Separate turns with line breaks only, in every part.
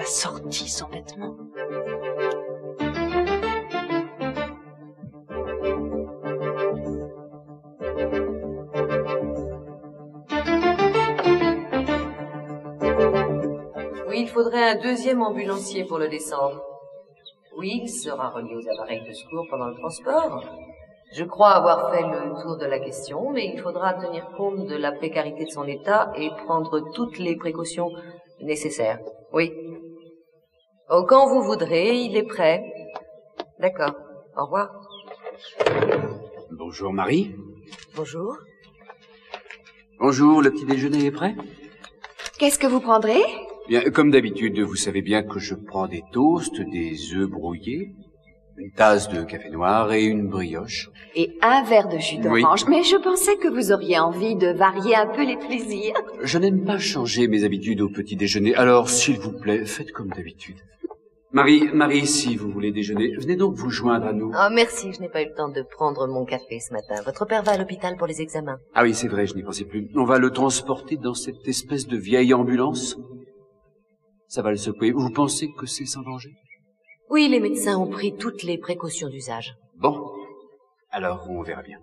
pas sorti sans vêtements.
Oui, il faudrait un deuxième ambulancier pour le descendre. Oui, il sera relié aux appareils de secours pendant le transport. Je crois avoir fait le tour de la question, mais il faudra tenir compte de la précarité de son état et prendre toutes les précautions nécessaires. Oui. Oh, quand vous voudrez, il est prêt. D'accord. Au revoir.
Bonjour, Marie.
Bonjour.
Bonjour, le petit déjeuner est prêt?
Qu'est-ce que vous prendrez?
Bien, comme d'habitude, vous savez bien que je prends des toasts, des œufs brouillés, une tasse de café noir et une brioche.
Et un verre de jus d'orange.
Oui.
Mais je pensais que vous auriez envie de varier un peu les plaisirs.
Je n'aime pas changer mes habitudes au petit déjeuner, alors s'il vous plaît, faites comme d'habitude. Marie, si vous voulez déjeuner, venez donc vous joindre à nous.
Ah, merci, je n'ai pas eu le temps de prendre mon café ce matin. Votre père va à l'hôpital pour les examens.
Ah oui, c'est vrai, je n'y pensais plus. On va le transporter dans cette espèce de vieille ambulance. Ça va le secouer. Vous pensez que c'est sans danger?
Oui, les médecins ont pris toutes les précautions d'usage.
Bon, alors on verra bien.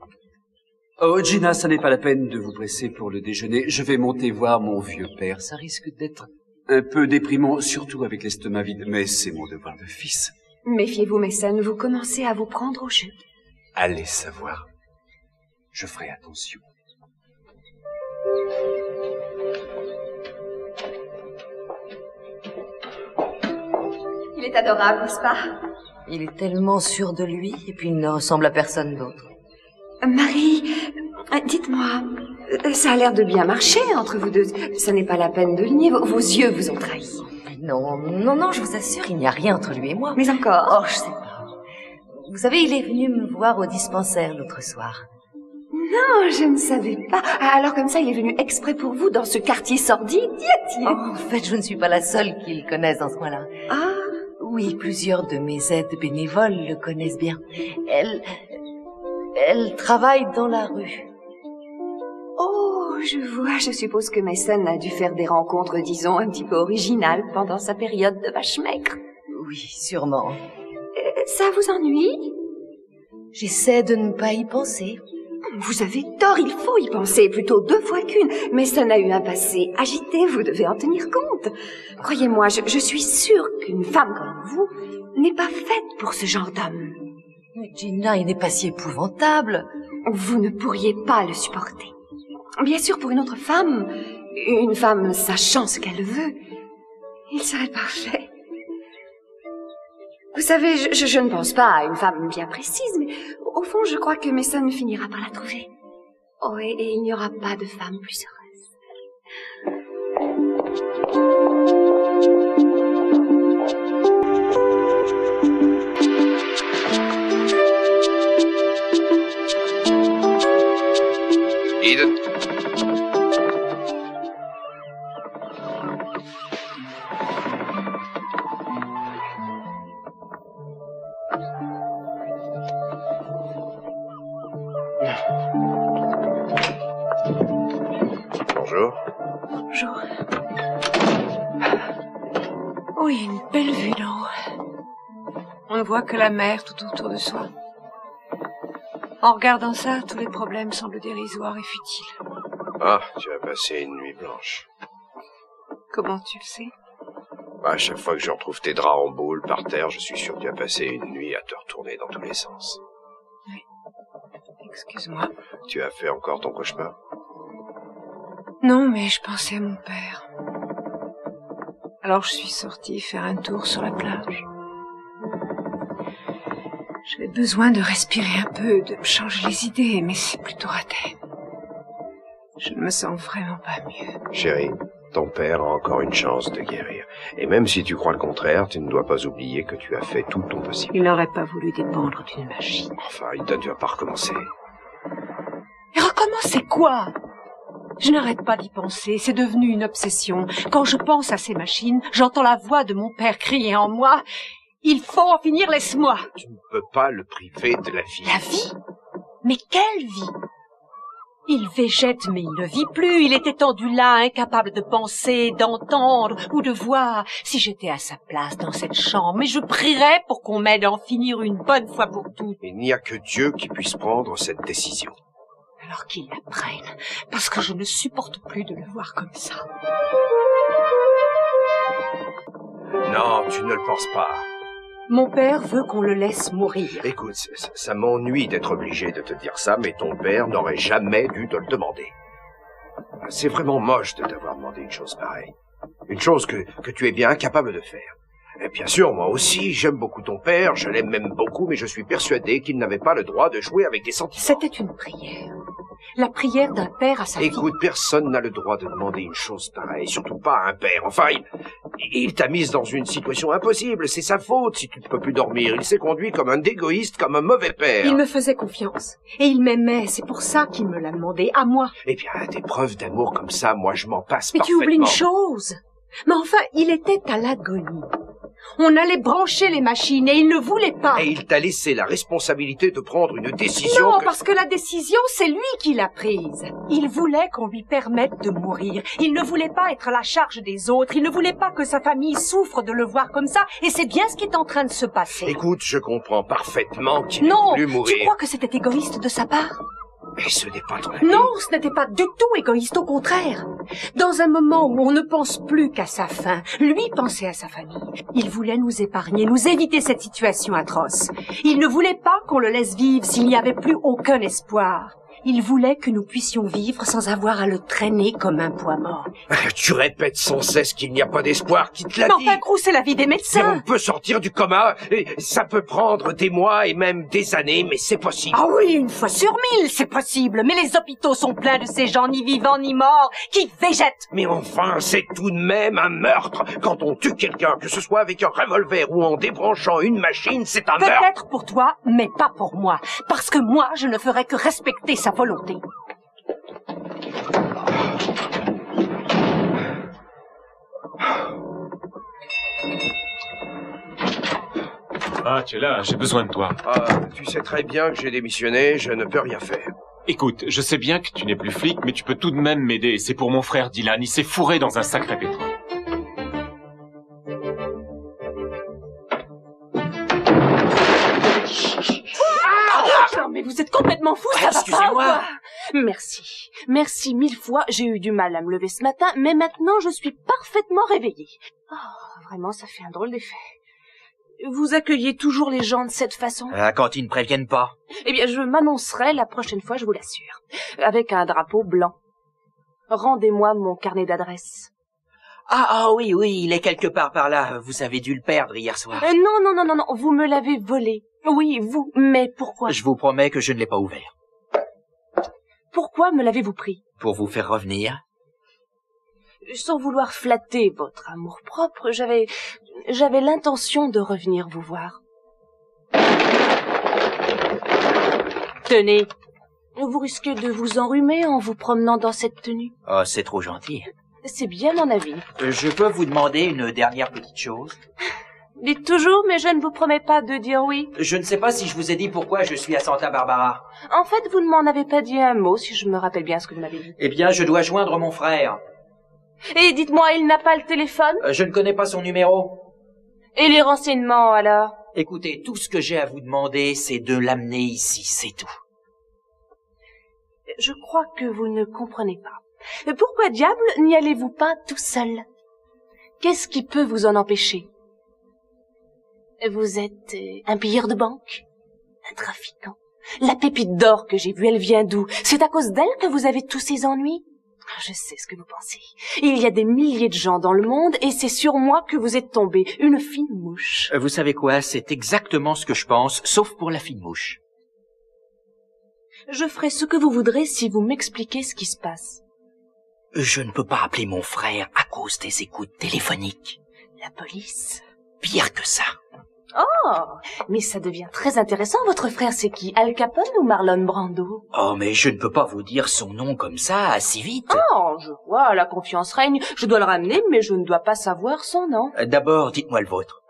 Oh, Gina, ça n'est pas la peine de vous presser pour le déjeuner. Je vais monter voir mon vieux père. Ça risque d'être un peu déprimant, surtout avec l'estomac vide, mais c'est mon devoir de fils.
Méfiez-vous, Mason, vous commencez à vous prendre au jeu.
Allez savoir. Je ferai attention.
Il est adorable, n'est-ce pas?
Il est tellement sûr de lui, et puis il ne ressemble à personne d'autre.
Marie, dites-moi, ça a l'air de bien marcher entre vous deux. Ça n'est pas la peine de le nier, vos yeux vous ont trahi.
Non, je vous assure, il n'y a rien entre lui et moi.
Mais encore?
Oh, je sais pas. Vous savez, il est venu me voir au dispensaire l'autre soir.
Non, je ne savais pas. Alors comme ça, il est venu exprès pour vous dans ce quartier sordide, y a-t-il?
Oh, en fait, je ne suis pas la seule qu'il connaisse dans ce coin-là.
Ah.
Oui, plusieurs de mes aides bénévoles le connaissent bien. Elle travaille dans la rue.
Oh, je vois. Je suppose que Mason a dû faire des rencontres, disons, un petit peu originales pendant sa période de vache maigre.
Oui, sûrement.
Ça vous ennuie?
J'essaie de ne pas y penser.
Vous avez tort, il faut y penser, plutôt 2 fois qu'une. Mason a eu un passé agité, vous devez en tenir compte. Croyez-moi, je suis sûre qu'une femme comme vous n'est pas faite pour ce genre d'homme.
Mais Gina, il n'est pas si épouvantable.
Vous ne pourriez pas le supporter. Bien sûr, pour une autre femme, une femme sachant ce qu'elle veut, il serait parfait. Vous savez, je ne pense pas à une femme bien précise, mais au fond, je crois que Mason finira par la trouver. Oh, et il n'y aura pas de femme plus heureuse.
Eden. Bonjour.
Bonjour. Oh, il y a une belle vue d'en haut. On ne voit que la mer tout autour de soi. En regardant ça, tous les problèmes semblent dérisoires et futiles.
Ah, tu as passé une nuit blanche.
Comment tu le sais?
À chaque fois que je retrouve tes draps en boule par terre, je suis sûr que tu as passé une nuit à te retourner dans tous les sens.
Oui. Excuse-moi.
Tu as fait encore ton cauchemar?
Non, mais je pensais à mon père. Alors je suis sortie faire un tour sur la plage. J'avais besoin de respirer un peu, de me changer les idées, mais c'est plutôt raté. Je ne me sens vraiment pas mieux.
Chérie, ton père a encore une chance de guérir. Et même si tu crois le contraire, tu ne dois pas oublier que tu as fait tout ton possible.
Il n'aurait pas voulu dépendre d'une machine.
Enfin, Ida, tu vas pas recommencer.
Et recommencer quoi? Je n'arrête pas d'y penser, c'est devenu une obsession. Quand je pense à ces machines, j'entends la voix de mon père crier en moi « Il faut en finir, laisse-moi !»
Tu ne peux pas le priver de la vie.
La vie? Mais quelle vie? Il végète, mais il ne vit plus. Il est étendu là, incapable de penser, d'entendre ou de voir. Si j'étais à sa place dans cette chambre, mais je prierais pour qu'on m'aide à en finir une bonne fois pour toutes.
Il n'y a que Dieu qui puisse prendre cette décision.
Alors qu'il la prenne, parce que je ne supporte plus de le voir comme ça.
Non, tu ne le penses pas.
Mon père veut qu'on le laisse mourir.
Écoute, ça m'ennuie d'être obligé de te dire ça, mais ton père n'aurait jamais dû te le demander. C'est vraiment moche de t'avoir demandé une chose pareille. Une chose que tu es bien incapable de faire. Et bien sûr, moi aussi, j'aime beaucoup ton père, je l'aime même beaucoup, mais je suis persuadé qu'il n'avait pas le droit de jouer avec des sentiments.
C'était une prière. La prière d'un père à sa fille.
Écoute, personne n'a le droit de demander une chose pareille, surtout pas à un père. Enfin, il t'a mise dans une situation impossible, c'est sa faute si tu ne peux plus dormir. Il s'est conduit comme un égoïste, comme un mauvais père.
Il me faisait confiance, et il m'aimait, c'est pour ça qu'il me l'a demandé, à moi.
Eh bien, des preuves d'amour comme ça, moi je m'en passe
Mais
parfaitement.
tu oublies une chose. Mais enfin, il était à l'agonie. On allait brancher les machines et il ne voulait pas.
Et il t'a laissé la responsabilité de prendre une décision.
Non, parce que la décision, c'est lui qui l'a prise. Il voulait qu'on lui permette de mourir. Il ne voulait pas être à la charge des autres. Il ne voulait pas que sa famille souffre de le voir comme ça. Et c'est bien ce qui est en train de se passer.
Écoute, je comprends parfaitement qu'il ait
Non,
voulu mourir.
tu crois que c'était égoïste de sa part?
Mais ce n'est pas ton ami.
Non, ce n'était pas du tout égoïste, au contraire. Dans un moment où on ne pense plus qu'à sa fin, lui pensait à sa famille. Il voulait nous épargner, nous éviter cette situation atroce. Il ne voulait pas qu'on le laisse vivre s'il n'y avait plus aucun espoir. Il voulait que nous puissions vivre sans avoir à le traîner comme un poids mort.
Tu répètes sans cesse qu'il n'y a pas d'espoir, qui te l'a dit.
Mais enfin, Gros, c'est la vie des
Mais
médecins.
on peut sortir du coma, et ça peut prendre des mois et même des années, mais c'est possible.
Ah oui, une fois sur 1000, c'est possible. Mais les hôpitaux sont pleins de ces gens ni vivants ni morts qui végètent.
Mais enfin, c'est tout de même un meurtre. Quand on tue quelqu'un, que ce soit avec un revolver ou en débranchant une machine, c'est un meurtre.
Peut-être pour toi, mais pas pour moi. Parce que moi, je ne ferai que respecter sa volonté.
Ah, tu es là, j'ai besoin de toi.
Tu sais très bien que j'ai démissionné, je ne peux rien faire.
Écoute, je sais bien que tu n'es plus flic, mais tu peux tout de même m'aider. C'est pour mon frère Dylan, il s'est fourré dans un sacré pétrin.
Non, mais vous êtes complètement fous, ça va pas ou quoi? Merci. Merci 1000 fois. J'ai eu du mal à me lever ce matin, mais maintenant je suis parfaitement réveillée. Oh, vraiment, ça fait un drôle d'effet. Vous accueillez toujours les gens de cette façon?
Quand ils ne préviennent pas.
Eh bien, je m'annoncerai la prochaine fois, je vous l'assure. Avec un drapeau blanc. Rendez-moi mon carnet d'adresse.
Ah oui, il est quelque part par là. Vous avez dû le perdre hier soir.
Non, vous me l'avez volé. Oui, vous, mais pourquoi?
Je vous promets que je ne l'ai pas ouvert.
Pourquoi me l'avez-vous pris?
Pour vous faire revenir.
Sans vouloir flatter votre amour-propre, j'avais l'intention de revenir vous voir. Tenez, vous risquez de vous enrhumer en vous promenant dans cette tenue.
Oh, c'est trop gentil.
C'est bien mon avis.
Je peux vous demander une dernière petite chose?
Dites toujours, mais je ne vous promets pas de dire oui.
Je ne sais pas si je vous ai dit pourquoi je suis à Santa Barbara.
En fait, vous ne m'en avez pas dit un mot, si je me rappelle bien ce que vous m'avez dit.
Eh bien, je dois joindre mon frère.
Et dites-moi, il n'a pas le téléphone?
Je ne connais pas son numéro.
Et les renseignements, alors?
Écoutez, tout ce que j'ai à vous demander, c'est de l'amener ici, c'est tout.
Je crois que vous ne comprenez pas. Pourquoi diable n'y allez-vous pas tout seul? Qu'est-ce qui peut vous en empêcher? Vous êtes un pilleur de banque? Un trafiquant? La pépite d'or que j'ai vue, elle vient d'où? C'est à cause d'elle que vous avez tous ces ennuis? Je sais ce que vous pensez. Il y a des milliers de gens dans le monde et c'est sur moi que vous êtes tombé, une fine mouche.
Vous savez quoi? C'est exactement ce que je pense, sauf pour la fine mouche.
Je ferai ce que vous voudrez si vous m'expliquez ce qui se passe.
Je ne peux pas appeler mon frère à cause des écoutes téléphoniques.
La police?
Pire que ça.
Oh, mais ça devient très intéressant. Votre frère, c'est qui? Al Capone ou Marlon Brando?
Oh, mais je ne peux pas vous dire son nom comme ça, si vite.
Oh, je vois, la confiance règne. Je dois le ramener, mais je ne dois pas savoir son nom.
D'abord, dites-moi le vôtre.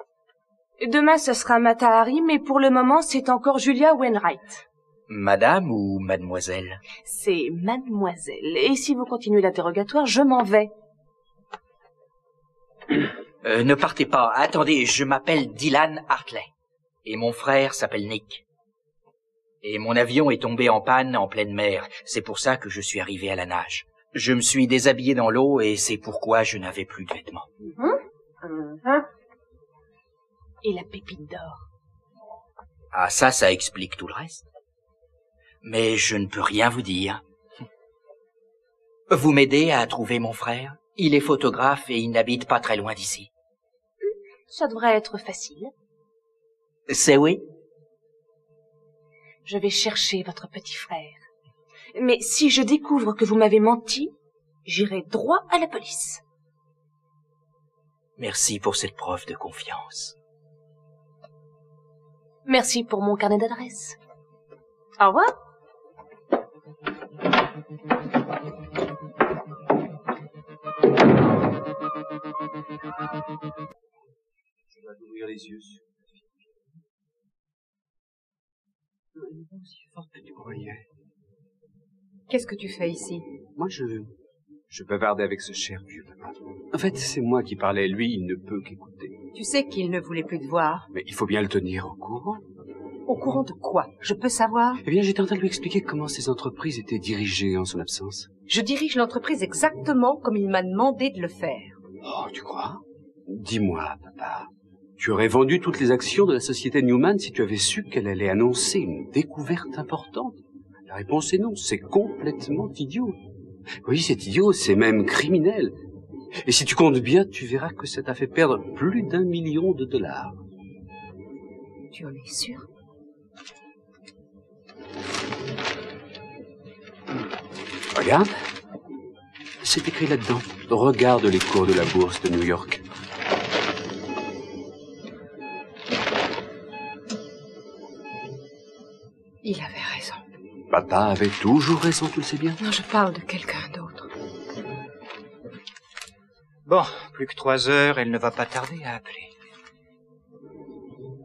Demain, ce sera Mata Hari, mais pour le moment, c'est encore Julia Wainwright.
Madame ou mademoiselle?
C'est mademoiselle. Et si vous continuez l'interrogatoire, je m'en vais.
Ne partez pas. Attendez, je m'appelle Dylan Hartley. Et mon frère s'appelle Nick. Et mon avion est tombé en panne en pleine mer. C'est pour ça que je suis arrivé à la nage. Je me suis déshabillé dans l'eau et c'est pourquoi je n'avais plus de vêtements.
Et la pépite d'or?
Ah, ça explique tout le reste. Mais je ne peux rien vous dire. Vous m'aidez à trouver mon frère? Il est photographe et il n'habite pas très loin d'ici.
Ça devrait être facile.
C'est oui?
Je vais chercher votre petit frère. Mais si je découvre que vous m'avez menti, j'irai droit à la police.
Merci pour cette preuve de confiance.
Merci pour mon carnet d'adresse. Au revoir.
Je dois ouvrir les yeux sur
Qu'est-ce que tu fais ici?
Moi, je bavardais avec ce cher vieux papa. En fait, c'est moi qui parlais. Lui, il ne peut qu'écouter.
Tu sais qu'il ne voulait plus te voir.
Mais il faut bien le tenir au courant.
Au courant de quoi? Je peux savoir?
Eh bien, j'étais en train de lui expliquer comment ces entreprises étaient dirigées en son absence.
Je dirige l'entreprise exactement comme il m'a demandé de le faire.
Oh, tu crois? Dis-moi, papa. Tu aurais vendu toutes les actions de la société Newman si tu avais su qu'elle allait annoncer une découverte importante? La réponse est non, c'est complètement idiot. Oui, c'est idiot, c'est même criminel. Et si tu comptes bien, tu verras que ça t'a fait perdre plus d'1 million de dollars.
Tu en es sûr?
Regarde. C'est écrit là-dedans. Regarde les cours de la bourse de New York.
Il avait raison.
Papa avait toujours raison, tu le sais bien.
Non, je parle de quelqu'un d'autre.
Bon, plus que 3 heures, elle ne va pas tarder à appeler.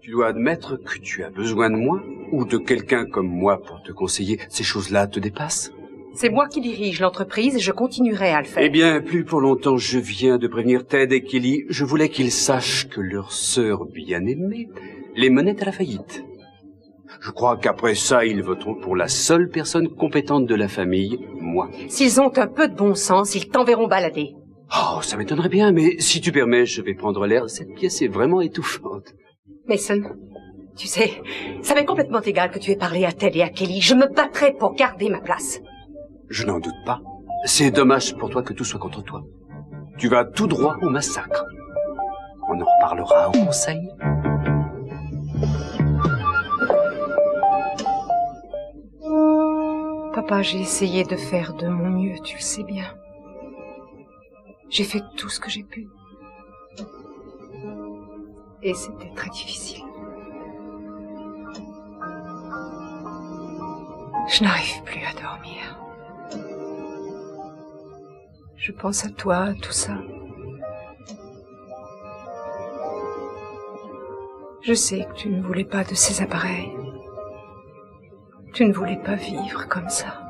Tu dois admettre que tu as besoin de moi ou de quelqu'un comme moi pour te conseiller. Ces choses-là te dépassent.
C'est moi qui dirige l'entreprise et je continuerai à le faire.
Eh bien, plus pour longtemps, je viens de prévenir Ted et Kelly. Je voulais qu'ils sachent que leur sœur bien-aimée les menait à la faillite. Je crois qu'après ça, ils voteront pour la seule personne compétente de la famille, moi.
S'ils ont un peu de bon sens, ils t'enverront balader.
Oh, ça m'étonnerait bien, mais si tu permets, je vais prendre l'air. Cette pièce est vraiment étouffante.
Mason, tu sais, ça m'est complètement égal que tu aies parlé à Ted et à Kelly. Je me battrai pour garder ma place.
Je n'en doute pas. C'est dommage pour toi que tout soit contre toi. Tu vas tout droit au massacre. On en reparlera au conseil.
Papa, j'ai essayé de faire de mon mieux, tu le sais bien. J'ai fait tout ce que j'ai pu. Et c'était très difficile. Je n'arrive plus à dormir. Je pense à toi, à tout ça. Je sais que tu ne voulais pas de ces appareils. Tu ne voulais pas vivre comme ça.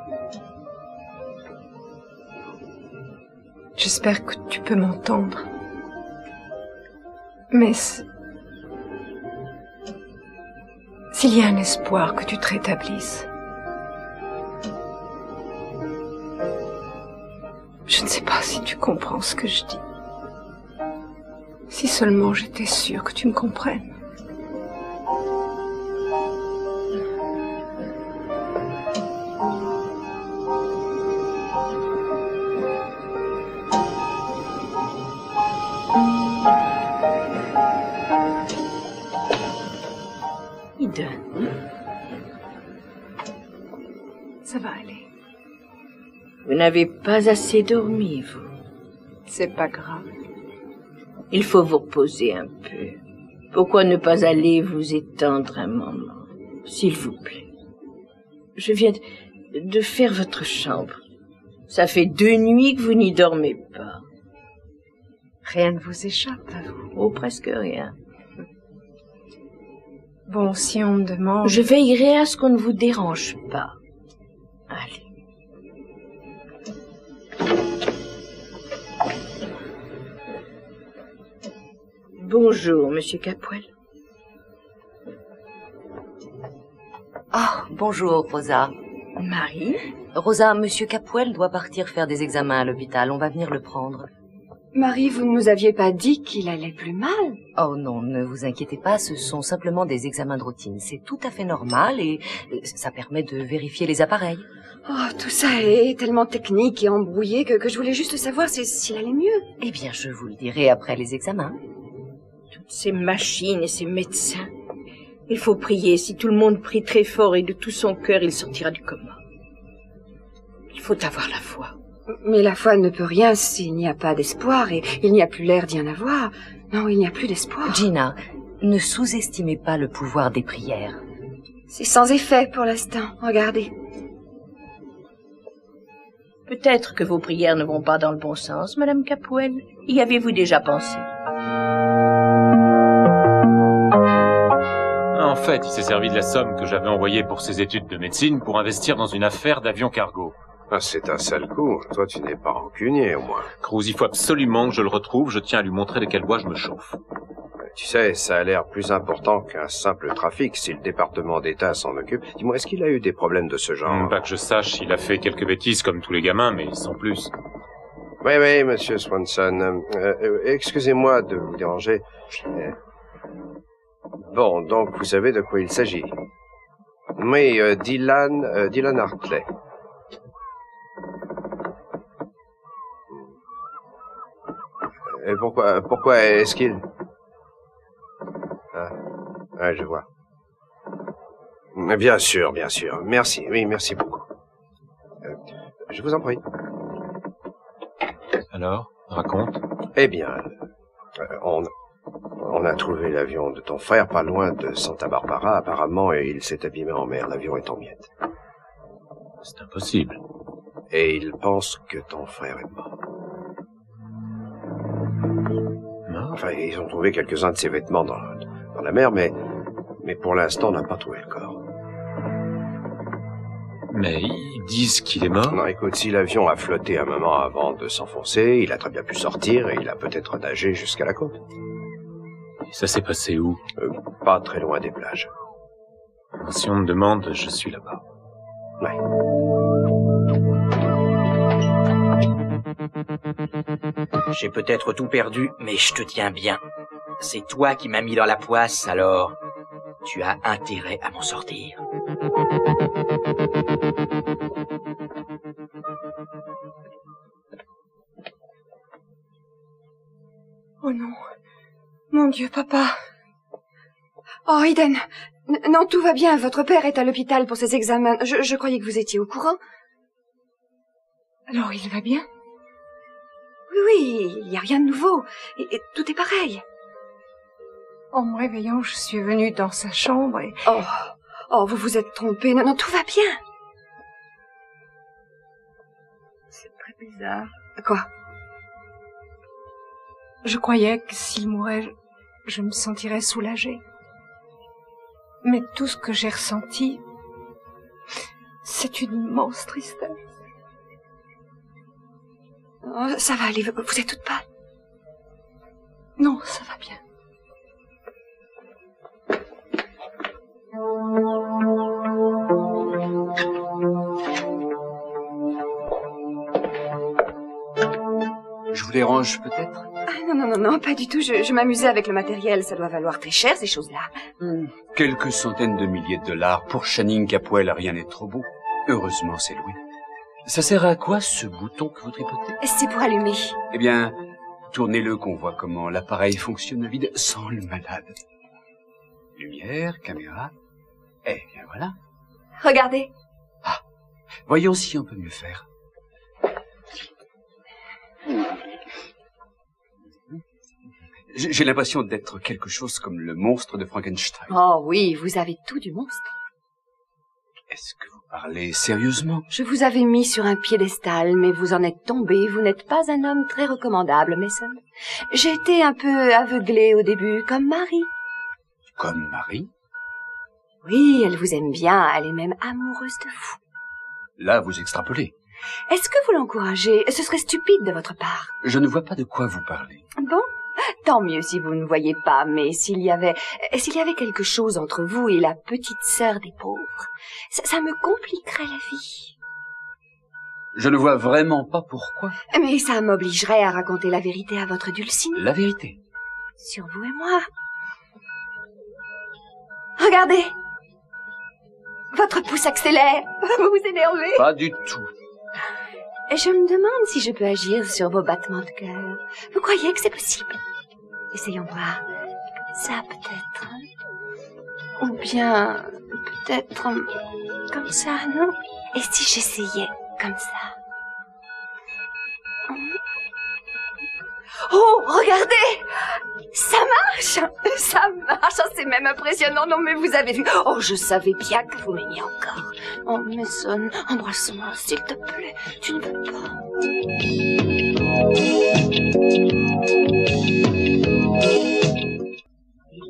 J'espère que tu peux m'entendre. Mais s'il y a un espoir que tu te rétablisses, je ne sais pas si tu comprends ce que je dis. Si seulement j'étais sûre que tu me comprennes. Ça va aller.
Vous n'avez pas assez dormi, vous.
C'est pas grave.
Il faut vous reposer un peu. Pourquoi ne pas aller vous étendre un moment, s'il vous plaît? Je viens de faire votre chambre. Ça fait 2 nuits que vous n'y dormez pas.
Rien ne vous échappe à vous.
Oh, presque rien.
Bon, si on me demande...
Je veillerai à ce qu'on ne vous dérange pas. Allez. Bonjour, Monsieur Capwell.
Ah, bonjour, Rosa.
Marie?
Rosa, Monsieur Capwell doit partir faire des examens à l'hôpital. On va venir le prendre.
Marie, vous ne nous aviez pas dit qu'il allait plus mal?
Oh non, ne vous inquiétez pas, ce sont simplement des examens de routine. C'est tout à fait normal et ça permet de vérifier les appareils.
Oh, tout ça est tellement technique et embrouillé que je voulais juste savoir s'il allait mieux.
Eh bien, je vous le dirai après les examens.
Toutes ces machines et ces médecins. Il faut prier. Si tout le monde prie très fort et de tout son cœur, il sortira du coma. Il faut avoir la foi.
Mais la foi ne peut rien s'il n'y a pas d'espoir, et il n'y a plus l'air d'y en avoir. Non, il n'y a plus d'espoir.
Gina, ne sous-estimez pas le pouvoir des prières.
C'est sans effet pour l'instant, regardez.
Peut-être que vos prières ne vont pas dans le bon sens, Madame Capwell. Y avez-vous déjà pensé?
En fait, il s'est servi de la somme que j'avais envoyée pour ses études de médecine pour investir dans une affaire d'avion cargo.
Ah, c'est un sale coup. Toi, tu n'es pas rancunier, au moins.
Cruz, il faut absolument que je le retrouve. Je tiens à lui montrer de quel bois je me chauffe.
Tu sais, ça a l'air plus important qu'un simple trafic si le département d'État s'en occupe. Dis-moi, est-ce qu'il a eu des problèmes de ce genre?
Pas que je sache, il a fait quelques bêtises comme tous les gamins, mais sans plus.
Oui, monsieur Swanson. Excusez-moi de vous déranger. Bon, donc vous savez de quoi il s'agit. Oui, Dylan Hartley. Et pourquoi est-ce qu'il... Ah, je vois. Bien sûr. Merci, oui, merci beaucoup. Je vous en prie.
Alors, raconte.
Eh bien, on a trouvé l'avion de ton frère pas loin de Santa Barbara, apparemment, et il s'est abîmé en mer. L'avion est en miettes.
C'est impossible.
Et il pense que ton frère est mort. Enfin, ils ont trouvé quelques-uns de ses vêtements dans la mer, mais pour l'instant, on n'a pas trouvé le corps.
Mais ils disent qu'il est mort?
Non, écoute, si l'avion a flotté un moment avant de s'enfoncer, il a très bien pu sortir et il a peut-être nagé jusqu'à la côte.
Et ça s'est passé où?
Pas très loin des plages.
Si on me demande, je suis là-bas.
Ouais.
J'ai peut-être tout perdu, mais je te tiens bien. C'est toi qui m'as mis dans la poisse, alors tu as intérêt à m'en sortir.
Oh non. Mon Dieu, papa. Oh, Eden. Non, tout va bien. Votre père est à l'hôpital pour ses examens. Je croyais que vous étiez au courant.
Alors, il va bien?
Oui, il n'y a rien de nouveau. Et tout est pareil.
En me réveillant, je suis venue dans sa chambre et...
Oh, vous vous êtes trompé. Non, tout va bien.
C'est très bizarre.
Quoi?
Je croyais que s'il mourait, je me sentirais soulagée. Mais tout ce que j'ai ressenti, c'est une immense tristesse.
Oh, ça va aller, vous êtes toute pâle.
Non, ça va bien.
Je vous dérange peut-être?
Ah, non, pas du tout. Je m'amusais avec le matériel. Ça doit valoir très cher, ces choses-là.
Quelques centaines de milliers de dollars. Pour Channing Capwell, rien n'est trop beau. Heureusement, c'est loué. Ça sert à quoi, ce bouton que vous tripotez?
C'est pour allumer.
Eh bien, tournez-le qu'on voit comment l'appareil fonctionne vide sans le malade. Lumière, caméra. Eh bien, voilà.
Regardez.
Ah, voyons si on peut mieux faire. J'ai l'impression d'être quelque chose comme le monstre de Frankenstein.
Oh oui, vous avez tout du monstre.
Est-ce que vous parlez sérieusement?
Je vous avais mis sur un piédestal, mais vous en êtes tombé. Vous n'êtes pas un homme très recommandable, Mason. J'ai été un peu aveuglée au début, comme Marie.
Comme Marie?
Oui, elle vous aime bien, elle est même amoureuse de vous.
Là, vous extrapolez.
Est-ce que vous l'encouragez? Ce serait stupide de votre part.
Je ne vois pas de quoi vous parlez.
Bon, tant mieux si vous ne voyez pas, mais s'il y avait quelque chose entre vous et la petite sœur des pauvres, ça me compliquerait la vie.
Je ne vois vraiment pas pourquoi.
Mais ça m'obligerait à raconter la vérité à votre Dulcinée.
La vérité?
Sur vous et moi. Regardez. Votre pouce accélère. Vous vous énervez.
Pas du tout.
Et je me demande si je peux agir sur vos battements de cœur. Vous croyez que c'est possible? Essayons voir. Ça peut-être. Ou bien peut-être comme ça, non? Et si j'essayais comme ça? Oh, regardez! Ça marche! Ça marche! Oh, c'est même impressionnant. Non, mais vous avez vu. Oh, je savais bien que vous m'aimiez encore. Oh, Mason, embrasse-moi, s'il te plaît. Tu ne veux pas.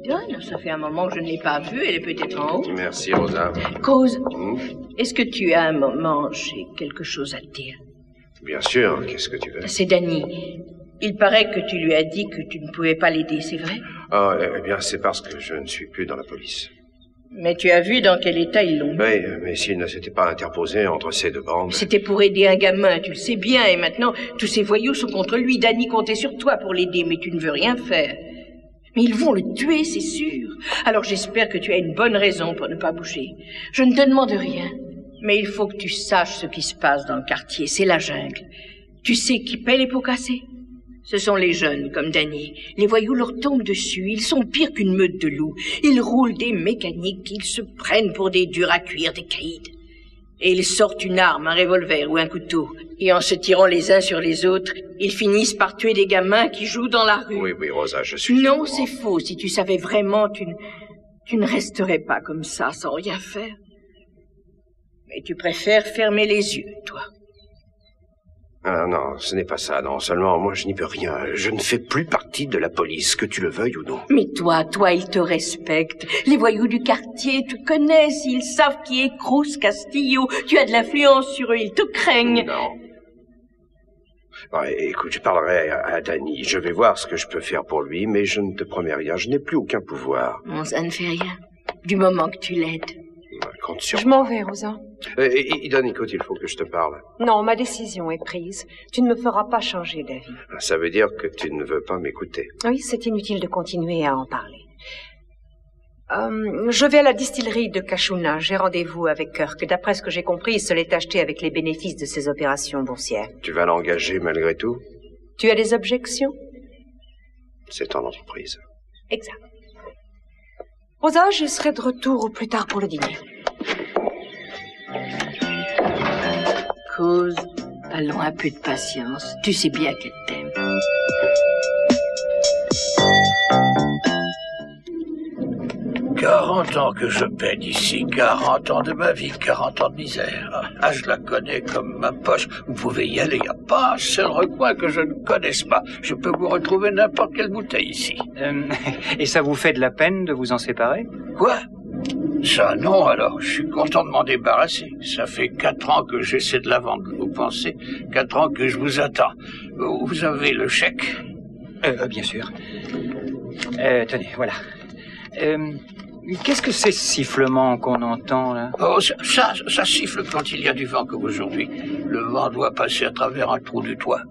Donne, ça fait un moment que je ne l'ai pas vue. Elle est peut-être en haut.
Merci, Rosa.
Cause, est-ce que tu as un moment? J'ai quelque chose à te dire.
Bien sûr, qu'est-ce que tu veux?
C'est Danny. Il paraît que tu lui as dit que tu ne pouvais pas l'aider, c'est vrai?
Ah, eh bien, c'est parce que je ne suis plus dans la police.
Mais tu as vu dans quel état ils l'ont mis?
Oui, mais s'il ne s'était pas interposé entre ces deux bandes...
C'était pour aider un gamin, tu le sais bien, et maintenant, tous ces voyous sont contre lui. Danny comptait sur toi pour l'aider, mais tu ne veux rien faire. Mais ils vont le tuer, c'est sûr. Alors j'espère que tu as une bonne raison pour ne pas bouger. Je ne te demande rien, mais il faut que tu saches ce qui se passe dans le quartier, c'est la jungle. Tu sais qui paie les pots cassés? Ce sont les jeunes, comme Danny. Les voyous leur tombent dessus. Ils sont pires qu'une meute de loups. Ils roulent des mécaniques. Ils se prennent pour des durs à cuire, des caïds. Et ils sortent une arme, un revolver ou un couteau. Et en se tirant les uns sur les autres, ils finissent par tuer des gamins qui jouent dans la rue.
Oui, Rosa, je suis...
Non, c'est faux. Si tu savais vraiment, tu ne resterais pas comme ça, sans rien faire. Mais tu préfères fermer les yeux, toi.
Ah non, ce n'est pas ça, non. Seulement, moi, je n'y peux rien. Je ne fais plus partie de la police, que tu le veuilles ou non.
Mais toi, ils te respectent. Les voyous du quartier te connaissent. Ils savent qui est Cruz Castillo. Tu as de l'influence sur eux. Ils te craignent.
Non. Bon, écoute, je parlerai à Danny. Je vais voir ce que je peux faire pour lui, mais je ne te promets rien. Je n'ai plus aucun pouvoir.
Non, ça ne fait rien. Du moment que tu l'aides.
Compte sur
Je m'en vais, Rosa.
Ida, écoute, il faut que je te parle.
Non, ma décision est prise. Tu ne me feras pas changer d'avis.
Ça veut dire que tu ne veux pas m'écouter.
Oui, c'est inutile de continuer à en parler. Je vais à la distillerie de Cachuna. J'ai rendez-vous avec Kirk. D'après ce que j'ai compris, il se l'est acheté avec les bénéfices de ses opérations boursières.
Tu vas l'engager malgré tout?
Tu as des objections?
C'est ton entreprise.
Exact. Rosa, je serai de retour au plus tard pour le dîner.
Cause, allons un peu de patience. Tu sais bien qu'elle t'aime. «
40 ans que je peine ici, 40 ans de ma vie, 40 ans de misère. Ah, je la connais comme ma poche. Vous pouvez y aller, il n'y a pas un seul recoin que je ne connaisse pas. Je peux vous retrouver n'importe quelle bouteille ici. »
Et ça vous fait de la peine de vous en séparer?
Quoi? Ça, non, alors. Je suis content de m'en débarrasser. Ça fait 4 ans que j'essaie de la vendre, vous pensez? 4 ans que je vous attends. Vous avez le chèque?
Bien sûr. Tenez, voilà. Qu'est-ce que c'est ce sifflement qu'on entend, là?
Oh, ça siffle quand il y a du vent comme aujourd'hui. Le vent doit passer à travers un trou du toit.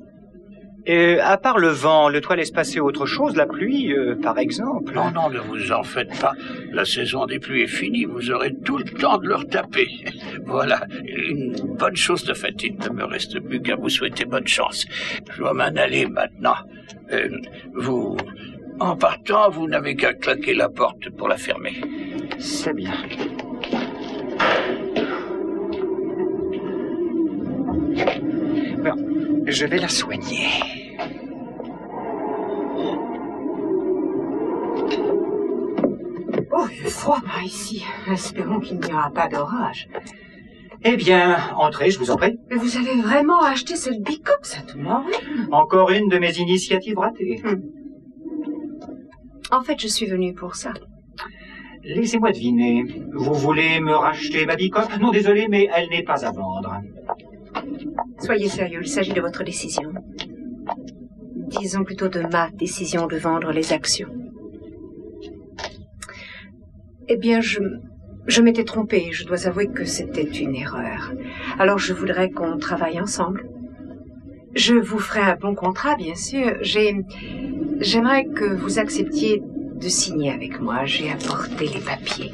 À part le vent, le toit laisse passer autre chose, la pluie, par exemple?
Non, ne vous en faites pas. La saison des pluies est finie, vous aurez tout le temps de leur taper. Voilà, une bonne chose de faite. Il ne me reste plus qu'à vous souhaiter bonne chance. Je dois m'en aller maintenant. En partant, vous n'avez qu'à claquer la porte pour la fermer.
C'est bien. Bon, je vais la soigner.
Oh, il fait froid par ici. Espérons qu'il n'y aura pas d'orage.
Eh bien, entrez, je vous en prie.
Mais vous avez vraiment acheté cette bicoque, ça tout marre.
Encore une de mes initiatives ratées.
En fait, je suis venue pour ça.
Laissez-moi deviner. Vous voulez me racheter ma bicoque? Non, désolé, mais elle n'est pas à vendre.
Soyez sérieux, il s'agit de votre décision. Disons plutôt de ma décision de vendre les actions. Eh bien, je m'étais trompée. Je dois avouer que c'était une erreur. Alors, je voudrais qu'on travaille ensemble. Je vous ferai un bon contrat, bien sûr. J'aimerais que vous acceptiez de signer avec moi. J'ai apporté les papiers.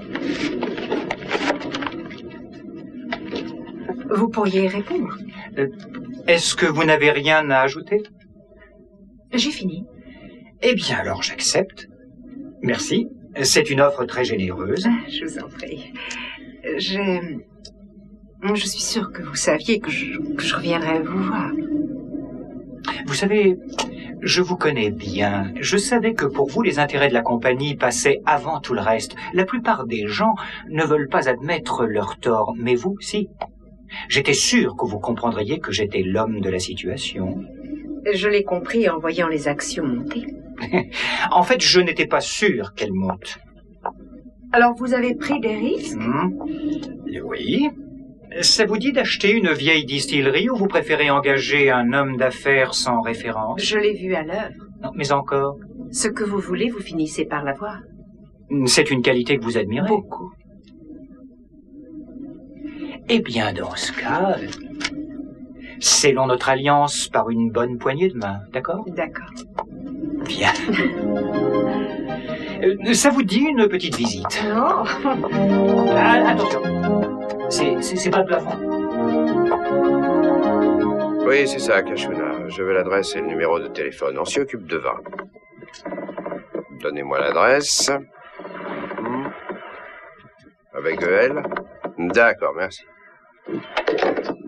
Vous pourriez répondre.
Est-ce que vous n'avez rien à ajouter?
J'ai fini.
Eh bien, alors j'accepte. Merci. C'est une offre très généreuse.
Je vous en prie. Je suis sûre que vous saviez que je reviendrai vous voir.
Vous savez, je vous connais bien. Je savais que pour vous, les intérêts de la compagnie passaient avant tout le reste. La plupart des gens ne veulent pas admettre leur tort, mais vous, si. J'étais sûr que vous comprendriez que j'étais l'homme de la situation.
Je l'ai compris en voyant les actions monter.
En fait, je n'étais pas sûr qu'elles montent.
Alors, vous avez pris des risques?
Oui. Ça vous dit d'acheter une vieille distillerie ou vous préférez engager un homme d'affaires sans référence?
Je l'ai vu à l'œuvre.
Non, mais encore.
Ce que vous voulez, vous finissez par l'avoir.
C'est une qualité que vous admirez?
Beaucoup.
Eh bien, dans ce cas, scellons notre alliance par une bonne poignée de main, d'accord?
D'accord.
Bien. Ça vous dit une petite visite?
Non.
Attention. C'est pas le plafond.
Oui, c'est ça, Kashuna. Je veux l'adresse et le numéro de téléphone. On s'y occupe de vin. Donnez-moi l'adresse. Avec EL. D'accord, merci.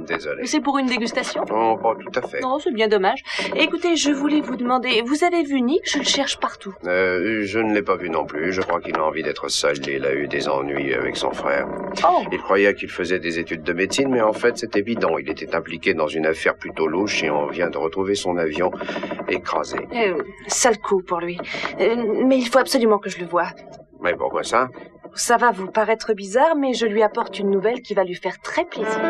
Désolé.
C'est pour une dégustation?
Non, pas tout à fait.
Non, c'est bien dommage. Écoutez, je voulais vous demander, vous avez vu Nick? Je le cherche partout.
Je ne l'ai pas vu non plus. Je crois qu'il a envie d'être seul. Il a eu des ennuis avec son frère.
Oh.
Il croyait qu'il faisait des études de médecine, mais en fait, c'était bidon. Il était impliqué dans une affaire plutôt louche et on vient de retrouver son avion écrasé.
Sale coup pour lui. Mais il faut absolument que je le voie.
Mais pourquoi ça?
Ça va vous paraître bizarre, mais je lui apporte une nouvelle qui va lui faire très plaisir.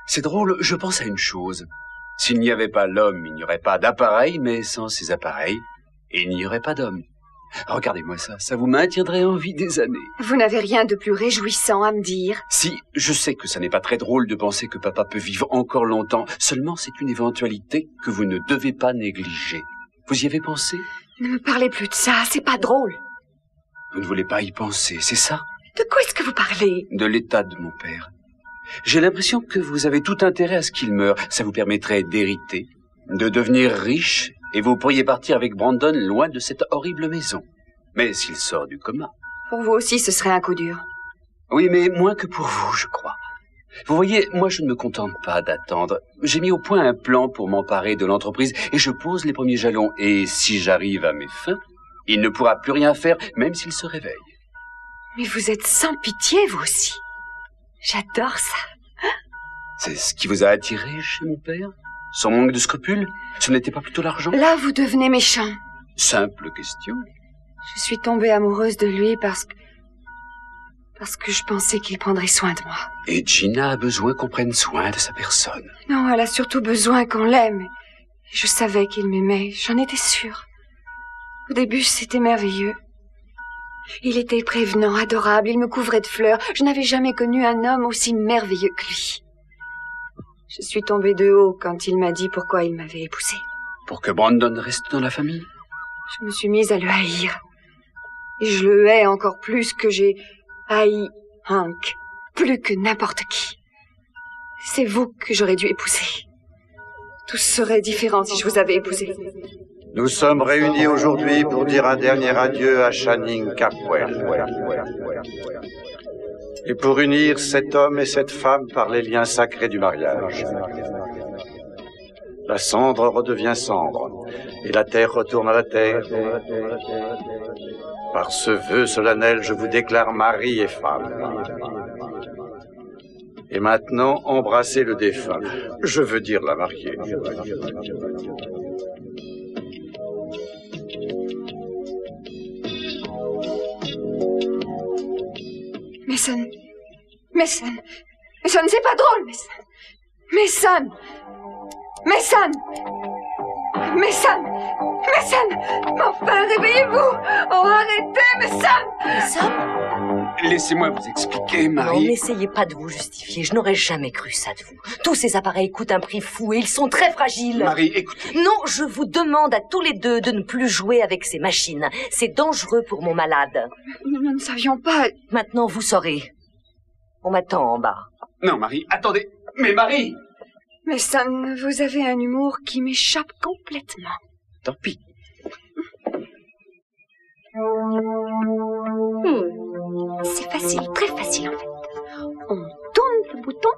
C'est drôle, je pense à une chose. S'il n'y avait pas l'homme, il n'y aurait pas d'appareil, mais sans ces appareils, il n'y aurait pas d'homme. Regardez-moi ça, ça vous maintiendrait en vie des années.
Vous n'avez rien de plus réjouissant à me dire.
Si, je sais que ça n'est pas très drôle de penser que papa peut vivre encore longtemps, seulement c'est une éventualité que vous ne devez pas négliger. Vous y avez pensé?
Ne me parlez plus de ça, c'est pas drôle.
Vous ne voulez pas y penser, c'est ça?
De quoi est-ce que vous parlez?
De l'état de mon père. J'ai l'impression que vous avez tout intérêt à ce qu'il meure. Ça vous permettrait d'hériter, de devenir riche, et vous pourriez partir avec Brandon loin de cette horrible maison. Mais s'il sort du coma...
Pour vous aussi, ce serait un coup dur.
Oui, mais moins que pour vous, je crois. Vous voyez, moi je ne me contente pas d'attendre. J'ai mis au point un plan pour m'emparer de l'entreprise, et je pose les premiers jalons. Et si j'arrive à mes fins, il ne pourra plus rien faire, même s'il se réveille.
Mais vous êtes sans pitié, vous aussi. J'adore ça.
C'est ce qui vous a attiré chez mon père? Son manque de scrupules? Ce n'était pas plutôt l'argent?
Là, vous devenez méchant.
Simple question.
Je suis tombée amoureuse de lui parce que je pensais qu'il prendrait soin de moi.
Et Gina a besoin qu'on prenne soin de sa personne.
Non, elle a surtout besoin qu'on l'aime Je savais qu'il m'aimait, j'en étais sûre. Au début, c'était merveilleux. Il était prévenant, adorable, il me couvrait de fleurs. Je n'avais jamais connu un homme aussi merveilleux que lui. Je suis tombée de haut quand il m'a dit pourquoi il m'avait épousée.
Pour que Brandon reste dans la famille?
Je me suis mise à le haïr. Et je le hais encore plus que j'ai haï Hank, plus que n'importe qui. C'est vous que j'aurais dû épouser. Tout serait différent si je vous avais épousé.
Nous sommes réunis aujourd'hui pour dire un dernier adieu à Channing Capwell. Et pour unir cet homme et cette femme par les liens sacrés du mariage. La cendre redevient cendre, et la terre retourne à la terre. Par ce vœu solennel, je vous déclare mari et femme. Et maintenant, embrassez le défunt. Je veux dire la mariée.
Mason, c'est pas drôle, Mason, enfin, réveillez-vous. Oh, arrêtez, Mason.
Laissez-moi vous expliquer,
Non,
Marie.
n'essayez pas de vous justifier. Je n'aurais jamais cru ça de vous. Tous ces appareils coûtent un prix fou et ils sont très fragiles.
Marie, écoutez.
Non, je vous demande à tous les deux de ne plus jouer avec ces machines. C'est dangereux pour mon malade.
Nous ne savions pas.
Maintenant, vous saurez. On m'attend en bas.
Non, Marie, attendez. Mais Marie!
Mason, vous avez un humour qui m'échappe complètement.
Tant pis.
C'est facile, très facile en fait. On tourne le bouton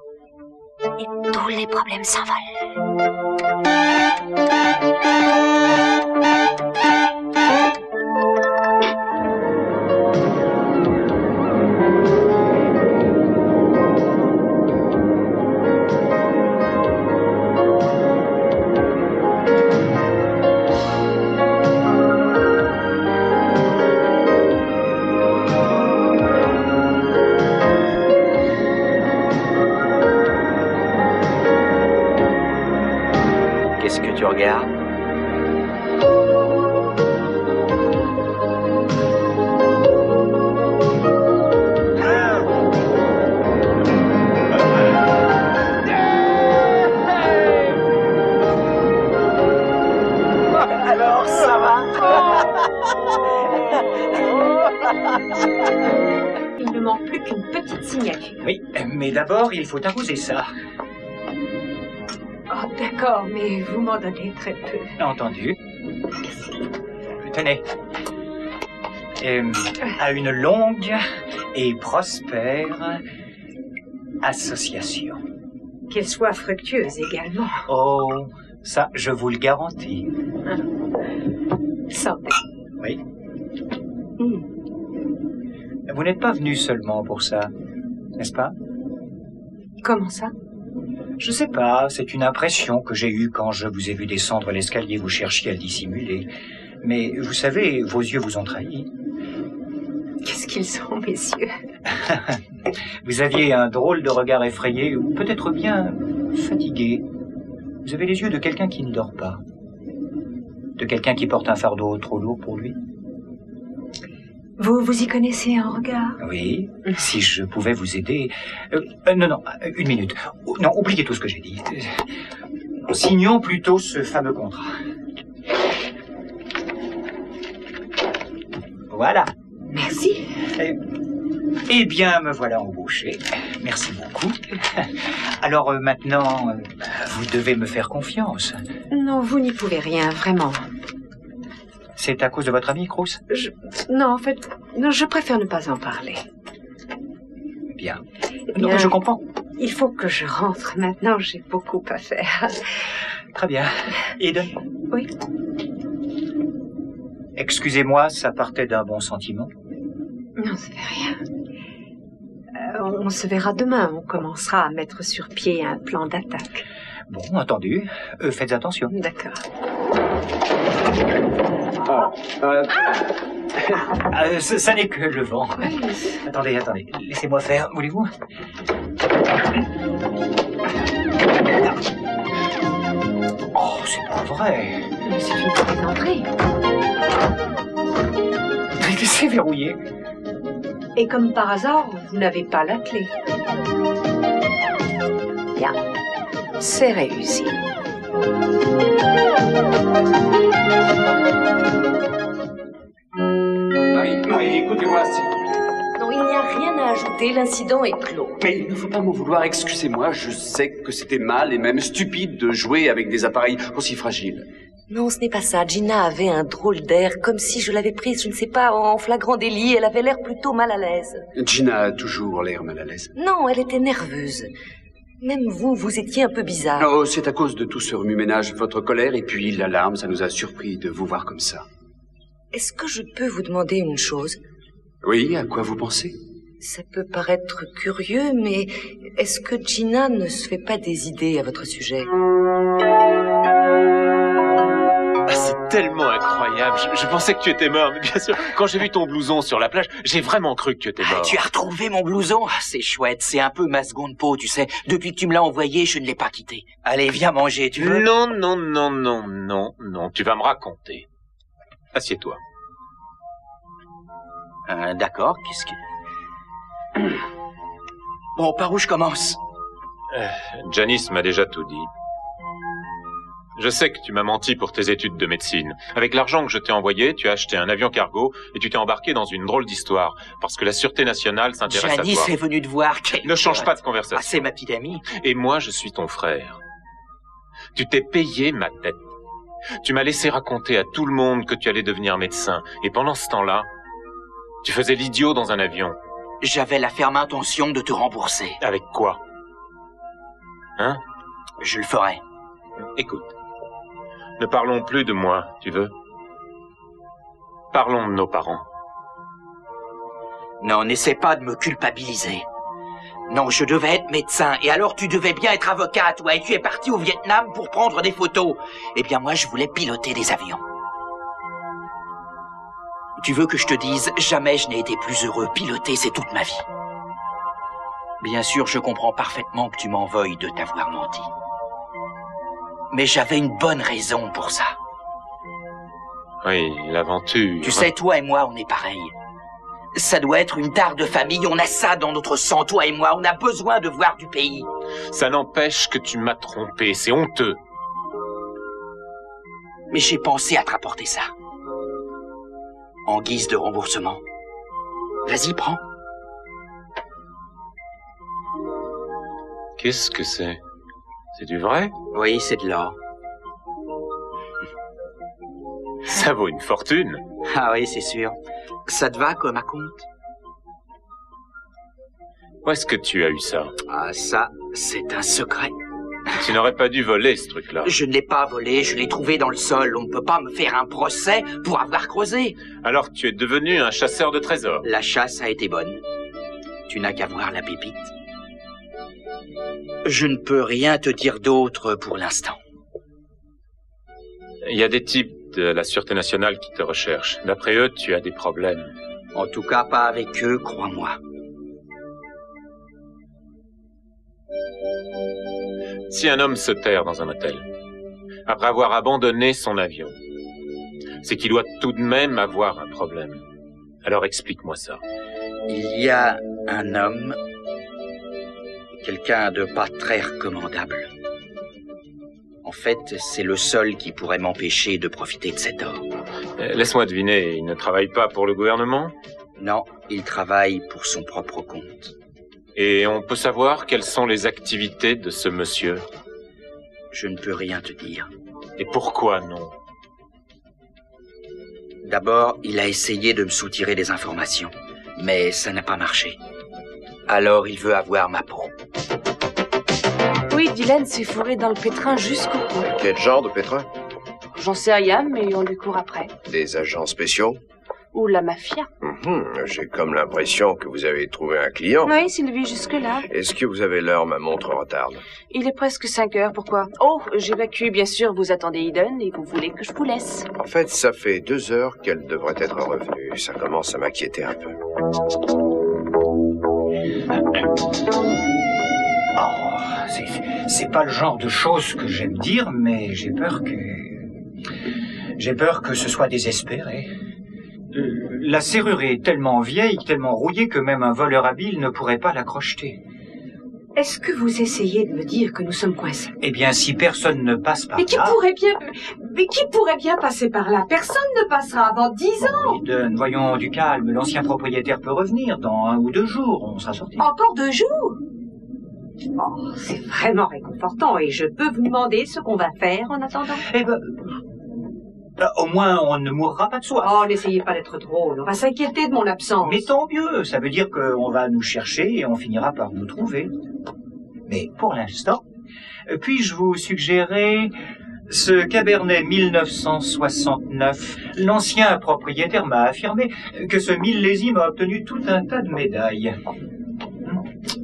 et tous les problèmes s'envolent.
Qu'est-ce que tu regardes?
Alors, ça va?
Il ne manque plus qu'une petite signature.
Oui, mais d'abord, il faut imposer ça.
Oh, d'accord, mais vous m'en donnez très peu.
Entendu. Tenez. À une longue et prospère association.
Qu'elle soit fructueuse également.
Oh, ça, je vous le garantis.
Santé.
Oui. Vous n'êtes pas venu seulement pour ça, n'est-ce pas?
Comment ça?
Je sais pas, c'est une impression que j'ai eue quand je vous ai vu descendre l'escalier, vous cherchiez à le dissimuler. Mais vous savez, vos yeux vous ont trahi.
Qu'est-ce qu'ils sont, messieurs?
Vous aviez un drôle de regard effrayé, ou peut-être bien fatigué. Vous avez les yeux de quelqu'un qui ne dort pas. De quelqu'un qui porte un fardeau trop lourd pour lui.
Vous y connaissez un regard?
Oui, si je pouvais vous aider... non, une minute. Non, oubliez tout ce que j'ai dit. Signons plutôt ce fameux contrat. Voilà.
Merci.
Eh bien, me voilà embauché. Merci beaucoup. Alors maintenant, vous devez me faire confiance.
Non, vous n'y pouvez rien, vraiment.
C'est à cause de votre ami, Cruz?
Non, en fait, non, je préfère ne pas en parler.
Bien. Non, mais je comprends.
Il faut que je rentre maintenant, j'ai beaucoup à faire.
Très bien. Eden?
Oui.
Excusez-moi, ça partait d'un bon sentiment?
Non, ça fait rien. On se verra demain, on commencera à mettre sur pied un plan d'attaque.
Bon, entendu. Faites attention.
D'accord.
Ça n'est que le vent. Oui. Attendez. Laissez-moi faire, voulez-vous? Oh, c'est pas vrai.
Mais c'est une plaisanterie.
C'est verrouillé.
Et comme par hasard, vous n'avez pas la clé.
Bien, c'est réussi.
Marie, écoutez-moi,
Non, il n'y a rien à ajouter, l'incident est clos.
Mais il ne faut pas m'en vouloir, excusez-moi, je sais que c'était mal et même stupide de jouer avec des appareils aussi fragiles.
Non, ce n'est pas ça. Gina avait un drôle d'air, comme si je l'avais prise, je ne sais pas, en flagrant délit. Elle avait l'air plutôt mal à l'aise.
Gina a toujours l'air mal à l'aise.
Non, elle était nerveuse. Même vous, vous étiez un peu bizarre.
Oh, c'est à cause de tout ce remue-ménage, votre colère et puis l'alarme, ça nous a surpris de vous voir comme ça.
Est-ce que je peux vous demander une chose?
Oui, à quoi vous pensez?
Ça peut paraître curieux, mais est-ce que Gina ne se fait pas des idées à votre sujet?
Ah, c'est tellement incroyable. Je pensais que tu étais mort, mais bien sûr, quand j'ai vu ton blouson sur la plage, j'ai vraiment cru que tu étais mort.
Tu as retrouvé mon blouson? C'est chouette, c'est un peu ma seconde peau, tu sais. Depuis que tu me l'as envoyé, je ne l'ai pas quitté. Allez, viens manger, tu veux?
Non, tu vas me raconter. Assieds-toi.
D'accord, qu'est-ce que... Bon, par où je commence?
Janice m'a déjà tout dit. Je sais que tu m'as menti pour tes études de médecine. Avec l'argent que je t'ai envoyé, tu as acheté un avion cargo et tu t'es embarqué dans une drôle d'histoire parce que la Sûreté nationale s'intéresse à toi.
Janice est venue te voir.
Ne change pas de conversation.
Ah, c'est ma petite amie.
Et moi, je suis ton frère. Tu t'es payé ma tête. Tu m'as laissé raconter à tout le monde que tu allais devenir médecin. Et pendant ce temps-là, tu faisais l'idiot dans un avion.
J'avais la ferme intention de te rembourser.
Avec quoi? Hein?
Je le ferai.
Écoute, ne parlons plus de moi, tu veux? Parlons de nos parents.
Non, n'essaie pas de me culpabiliser. Non, je devais être médecin, et alors tu devais bien être avocat, toi, et tu es parti au Vietnam pour prendre des photos. Eh bien, moi, je voulais piloter des avions. Tu veux que je te dise, jamais je n'ai été plus heureux. Piloter, c'est toute ma vie. Bien sûr, je comprends parfaitement que tu m'en veuilles de t'avoir menti. Mais j'avais une bonne raison pour ça.
Oui, l'aventure.
Tu sais, toi et moi, on est pareils. Ça doit être une tare de famille, on a ça dans notre sang, toi et moi, on a besoin de voir du pays.
Ça n'empêche que tu m'as trompé, c'est honteux.
Mais j'ai pensé à te rapporter ça. En guise de remboursement. Vas-y, prends.
Qu'est-ce que c'est? C'est du vrai?
Oui, c'est de l'or.
Ça vaut une fortune.
Ah oui, c'est sûr. Ça te va comme à compte?
Où est-ce que tu as eu ça?
Ah, ça, c'est un secret.
Tu n'aurais pas dû voler ce truc-là.
Je ne l'ai pas volé, je l'ai trouvé dans le sol. On ne peut pas me faire un procès pour avoir creusé.
Alors tu es devenu un chasseur de trésors.
La chasse a été bonne. Tu n'as qu'à voir la pépite. Je ne peux rien te dire d'autre pour l'instant.
Il y a des types de la Sûreté nationale qui te recherchent. D'après eux, tu as des problèmes.
En tout cas, pas avec eux, crois-moi.
Si un homme se terre dans un hôtel, après avoir abandonné son avion, c'est qu'il doit tout de même avoir un problème. Alors explique-moi ça.
Il y a un homme, quelqu'un de pas très recommandable. En fait, c'est le seul qui pourrait m'empêcher de profiter de cet or.
Laisse-moi deviner, il ne travaille pas pour le gouvernement?
Non, il travaille pour son propre compte.
Et on peut savoir quelles sont les activités de ce monsieur?
Je ne peux rien te dire.
Et pourquoi non?
D'abord, il a essayé de me soutirer des informations, mais ça n'a pas marché. Alors, il veut avoir ma peau.
Oui, Dylan s'est fourré dans le pétrin jusqu'au cou.
Quel genre de pétrin?
J'en sais rien, mais on lui court après.
Des agents spéciaux?
Ou la mafia.
J'ai comme l'impression que vous avez trouvé un client.
Oui, Sylvie, jusque-là.
Est-ce que vous avez l'heure? Ma montre retarde.
Il est presque 5 heures, pourquoi? Oh, j'évacue, bien sûr, vous attendez Eden et vous voulez que je vous laisse.
En fait, ça fait 2 heures qu'elle devrait être revenue. Ça commence à m'inquiéter un peu.
Oh, c'est pas le genre de choses que j'aime dire, mais j'ai peur que ce soit désespéré. La serrure est tellement vieille, tellement rouillée que même un voleur habile ne pourrait pas la crocheter.
Est-ce que vous essayez de me dire que nous sommes coincés?
Eh bien, si personne ne passe par là...
Mais qui pourrait bien passer par là? Personne ne passera avant 10 ans.
Eden, voyons du calme. L'ancien propriétaire peut revenir dans 1 ou 2 jours. On sera sorti.
Encore 2 jours? Oh, c'est vraiment réconfortant et je peux vous demander ce qu'on va faire en attendant?
Eh ben... au moins, on ne mourra pas de soif.
Oh, n'essayez pas d'être drôle. On va s'inquiéter de mon absence.
Mais tant mieux. Ça veut dire qu'on va nous chercher et on finira par vous trouver. Mais pour l'instant, puis-je vous suggérer ce Cabernet 1969? L'ancien propriétaire m'a affirmé que ce millésime a obtenu tout un tas de médailles.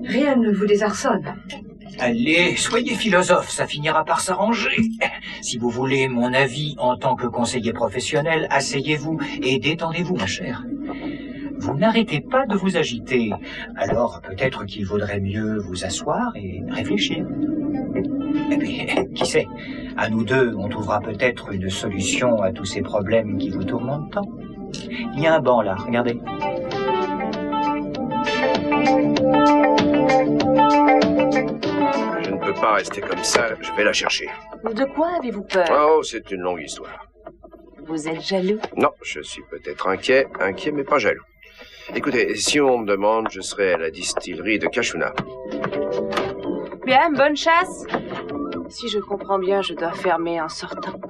Rien ne vous désarçonne.
Allez, soyez philosophe, ça finira par s'arranger. Si vous voulez mon avis en tant que conseiller professionnel, asseyez-vous et détendez-vous, ma chère. Vous n'arrêtez pas de vous agiter. Alors, peut-être qu'il vaudrait mieux vous asseoir et réfléchir. Eh bien, qui sait, à nous deux, on trouvera peut-être une solution à tous ces problèmes qui vous tourmentent tant. Il y a un banc là, regardez.
Je ne peux pas rester comme ça, je vais la chercher.
De quoi avez-vous peur?
Oh, c'est une longue histoire.
Vous êtes jaloux?
Non, je suis peut-être inquiet mais pas jaloux. Écoutez, si on me demande, je serai à la distillerie de Cachuna.
Bien, bonne chasse. Si je comprends bien, je dois fermer en sortant.